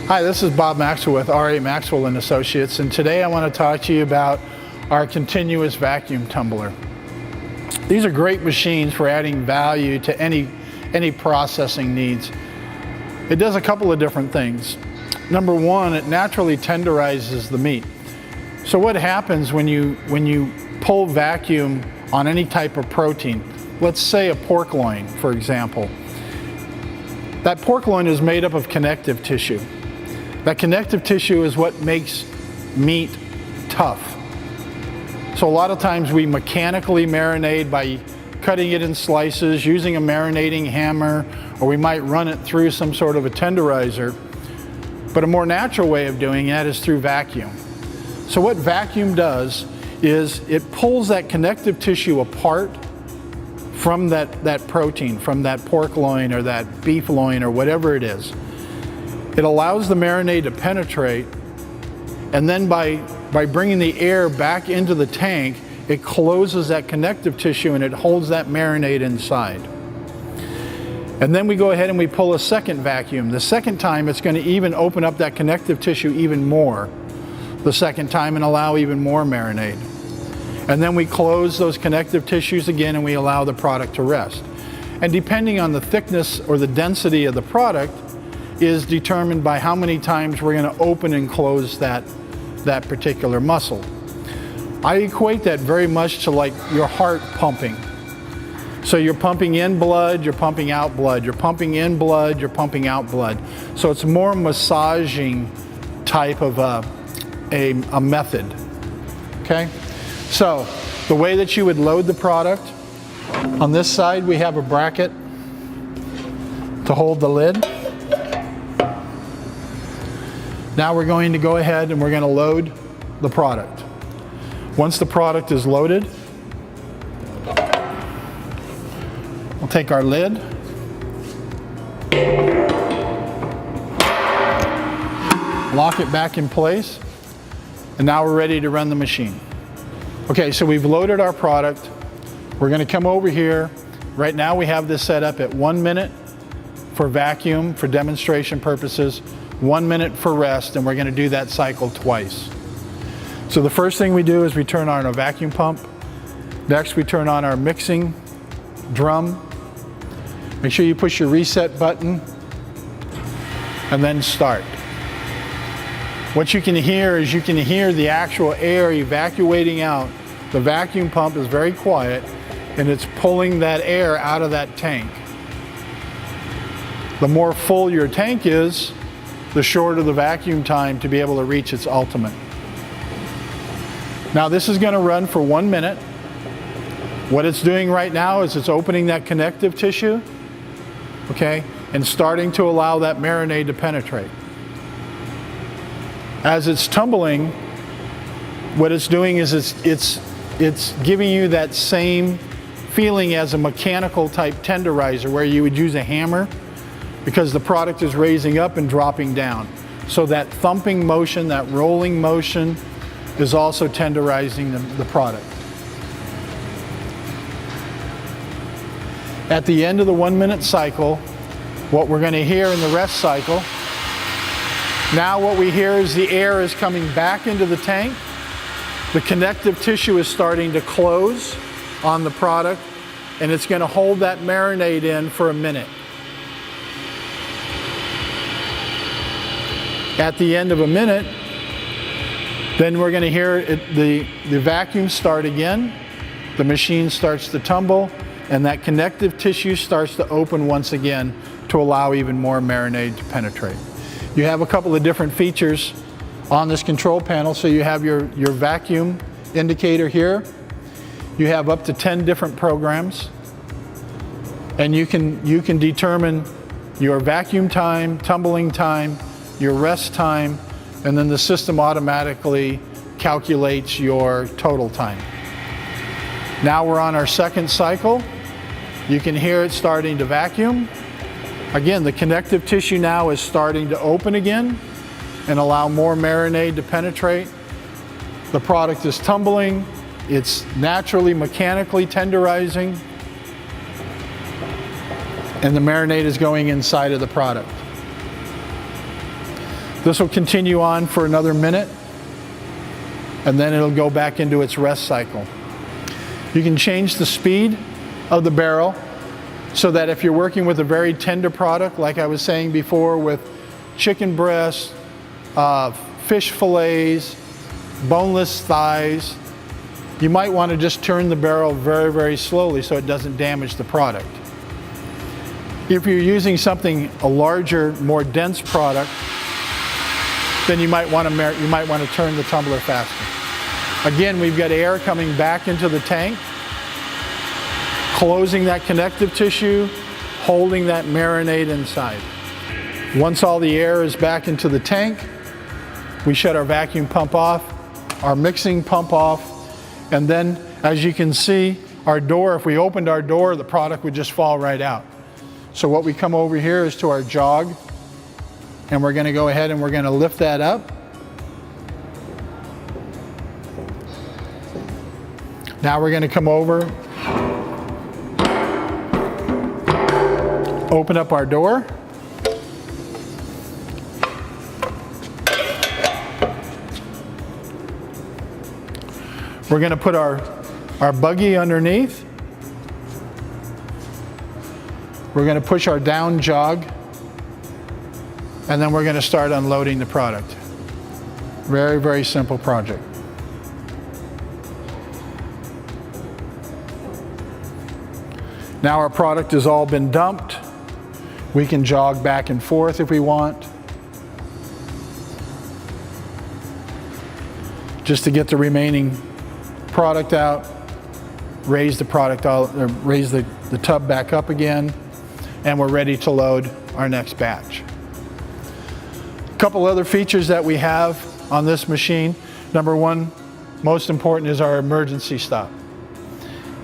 Hi, this is Bob Maxwell with R.A. Maxwell and Associates, and today I want to talk to you about our continuous vacuum tumbler. These are great machines for adding value to any processing needs. It does a couple of different things. Number one, it naturally tenderizes the meat. So what happens when you pull vacuum on any type of protein? Let's say a pork loin, for example. That pork loin is made up of connective tissue. That connective tissue is what makes meat tough. So a lot of times we mechanically marinate by cutting it in slices, using a marinating hammer, or we might run it through some sort of a tenderizer. But a more natural way of doing that is through vacuum. So what vacuum does is it pulls that connective tissue apart from that protein, from that pork loin or that beef loin or whatever it is. It allows the marinade to penetrate, and then by bringing the air back into the tank, it closes that connective tissue and it holds that marinade inside. And then we go ahead and we pull a second vacuum. The second time it's going to even open up that connective tissue even more the second time and allow even more marinade. And then we close those connective tissues again and we allow the product to rest. And depending on the thickness or the density of the product is determined by how many times we're going to open and close that particular muscle. I equate that very much to like your heart pumping. So you're pumping in blood, you're pumping out blood, you're pumping in blood, you're pumping out blood. So it's more massaging type of a method. Okay? So the way that you would load the product, on this side we have a bracket to hold the lid. Now we're going to go ahead and we're going to load the product. Once the product is loaded, we'll take our lid, lock it back in place, and now we're ready to run the machine. Okay, so we've loaded our product. We're going to come over here. Right now we have this set up at 1 minute for vacuum for demonstration purposes, 1 minute for rest, and we're going to do that cycle twice. So the first thing we do is we turn on our vacuum pump. Next we turn on our mixing drum. Make sure you push your reset button and then start. What you can hear is you can hear the actual air evacuating out. The vacuum pump is very quiet and it's pulling that air out of that tank. The more full your tank is, the shorter the vacuum time to be able to reach its ultimate. Now this is going to run for 1 minute. What it's doing right now is it's opening that connective tissue, okay, and starting to allow that marinade to penetrate. As it's tumbling, what it's doing is it's giving you that same feeling as a mechanical type tenderizer where you would use a hammer, because the product is raising up and dropping down. So that thumping motion, that rolling motion is also tenderizing the product. At the end of the 1 minute cycle, what we're going to hear in the rest cycle, now what we hear is the air is coming back into the tank. The connective tissue is starting to close on the product, and it's going to hold that marinade in for a minute. At the end of a minute, then we're going to hear the vacuum start again. The machine starts to tumble, and that connective tissue starts to open once again to allow even more marinade to penetrate. You have a couple of different features on this control panel. So you have your vacuum indicator here. You have up to 10 different programs, and you can determine your vacuum time, tumbling time, your rest time, and then the system automatically calculates your total time. Now we're on our second cycle. You can hear it starting to vacuum. Again, the connective tissue now is starting to open again and allow more marinade to penetrate. The product is tumbling. It's naturally mechanically tenderizing, and the marinade is going inside of the product. This will continue on for another minute, and then it'll go back into its rest cycle. You can change the speed of the barrel so that if you're working with a very tender product, like I was saying before, with chicken breasts, fish fillets, boneless thighs, you might want to just turn the barrel very, very slowly so it doesn't damage the product. If you're using something, a larger, more dense product, then you might want to turn the tumbler faster. Again, we've got air coming back into the tank, closing that connective tissue, holding that marinade inside. Once all the air is back into the tank, we shut our vacuum pump off, our mixing pump off, and then, as you can see, our door, if we opened our door, the product would just fall right out. So what we come over here is to our jog, and we're going to go ahead and we're going to lift that up. Now we're going to come over, open up our door. We're going to put our buggy underneath. We're going to push our down jog, and then we're going to start unloading the product. Very, very simple project. Now our product has all been dumped. We can jog back and forth if we want, just to get the remaining product out, raise the product out, raise the tub back up again, and we're ready to load our next batch. A couple other features that we have on this machine. Number one, most important, is our emergency stop.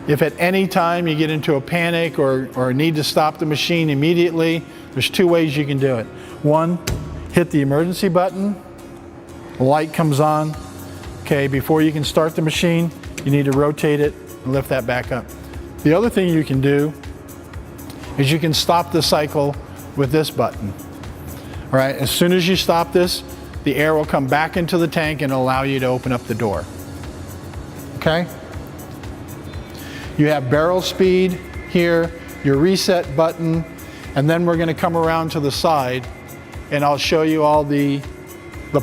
If at any time you get into a panic or need to stop the machine immediately, there's two ways you can do it. One, hit the emergency button, the light comes on. Okay, before you can start the machine, you need to rotate it and lift that back up. The other thing you can do is you can stop the cycle with this button. All right, as soon as you stop this, the air will come back into the tank and allow you to open up the door. Okay? You have barrel speed here, your reset button, and then we're going to come around to the side and I'll show you all the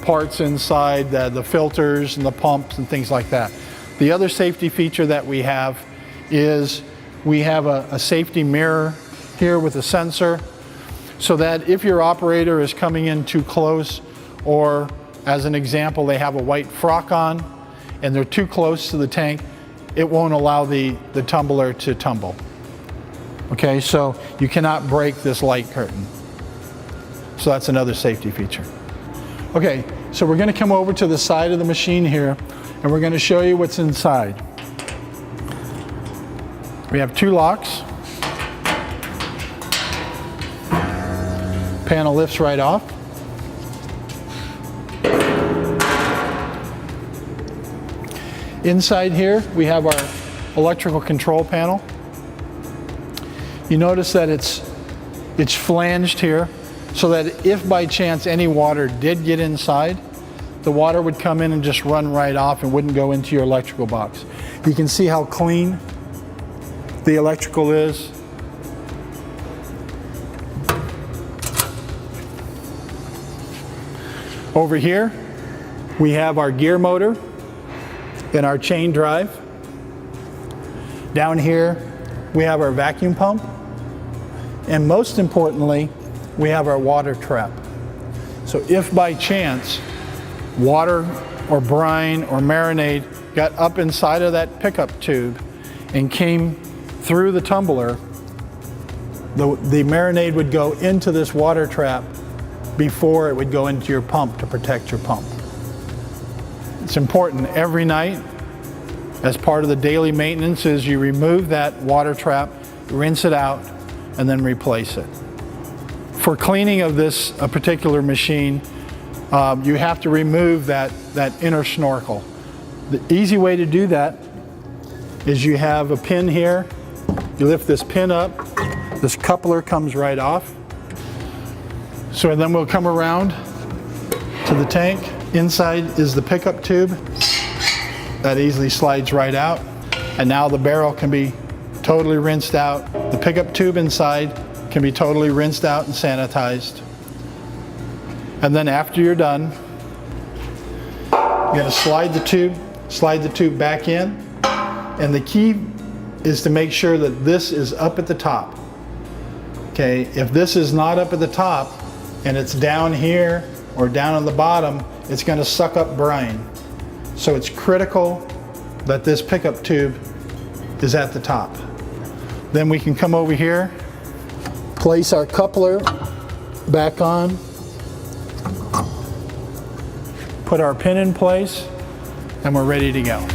parts inside, the filters and the pumps and things like that. The other safety feature that we have is we have a safety mirror here with a sensor, so that if your operator is coming in too close, or as an example, they have a white frock on and they're too close to the tank, it won't allow the tumbler to tumble. Okay, so you cannot break this light curtain. So that's another safety feature. Okay, so we're going to come over to the side of the machine here and we're going to show you what's inside. We have two locks. Panel lifts right off. Inside here we have our electrical control panel. You notice that it's flanged here, so that if by chance any water did get inside, the water would come in and just run right off and wouldn't go into your electrical box. You can see how clean the electrical is. Over here, we have our gear motor and our chain drive. Down here, we have our vacuum pump. And most importantly, we have our water trap. So if by chance water or brine or marinade got up inside of that pickup tube and came through the tumbler, the marinade would go into this water trap before it would go into your pump to protect your pump. It's important every night, as part of the daily maintenance, is you remove that water trap, rinse it out, and then replace it. For cleaning of this particular machine, you have to remove that inner snorkel. The easy way to do that is you have a pin here, you lift this pin up, this coupler comes right off. So then we'll come around to the tank. Inside is the pickup tube that easily slides right out. And now the barrel can be totally rinsed out. The pickup tube inside can be totally rinsed out and sanitized. And then after you're done, you're going to slide the tube back in. And the key is to make sure that this is up at the top. Okay, if this is not up at the top and it's down here or down on the bottom, it's going to suck up brine. So it's critical that this pickup tube is at the top. Then we can come over here, place our coupler back on, put our pin in place, and we're ready to go.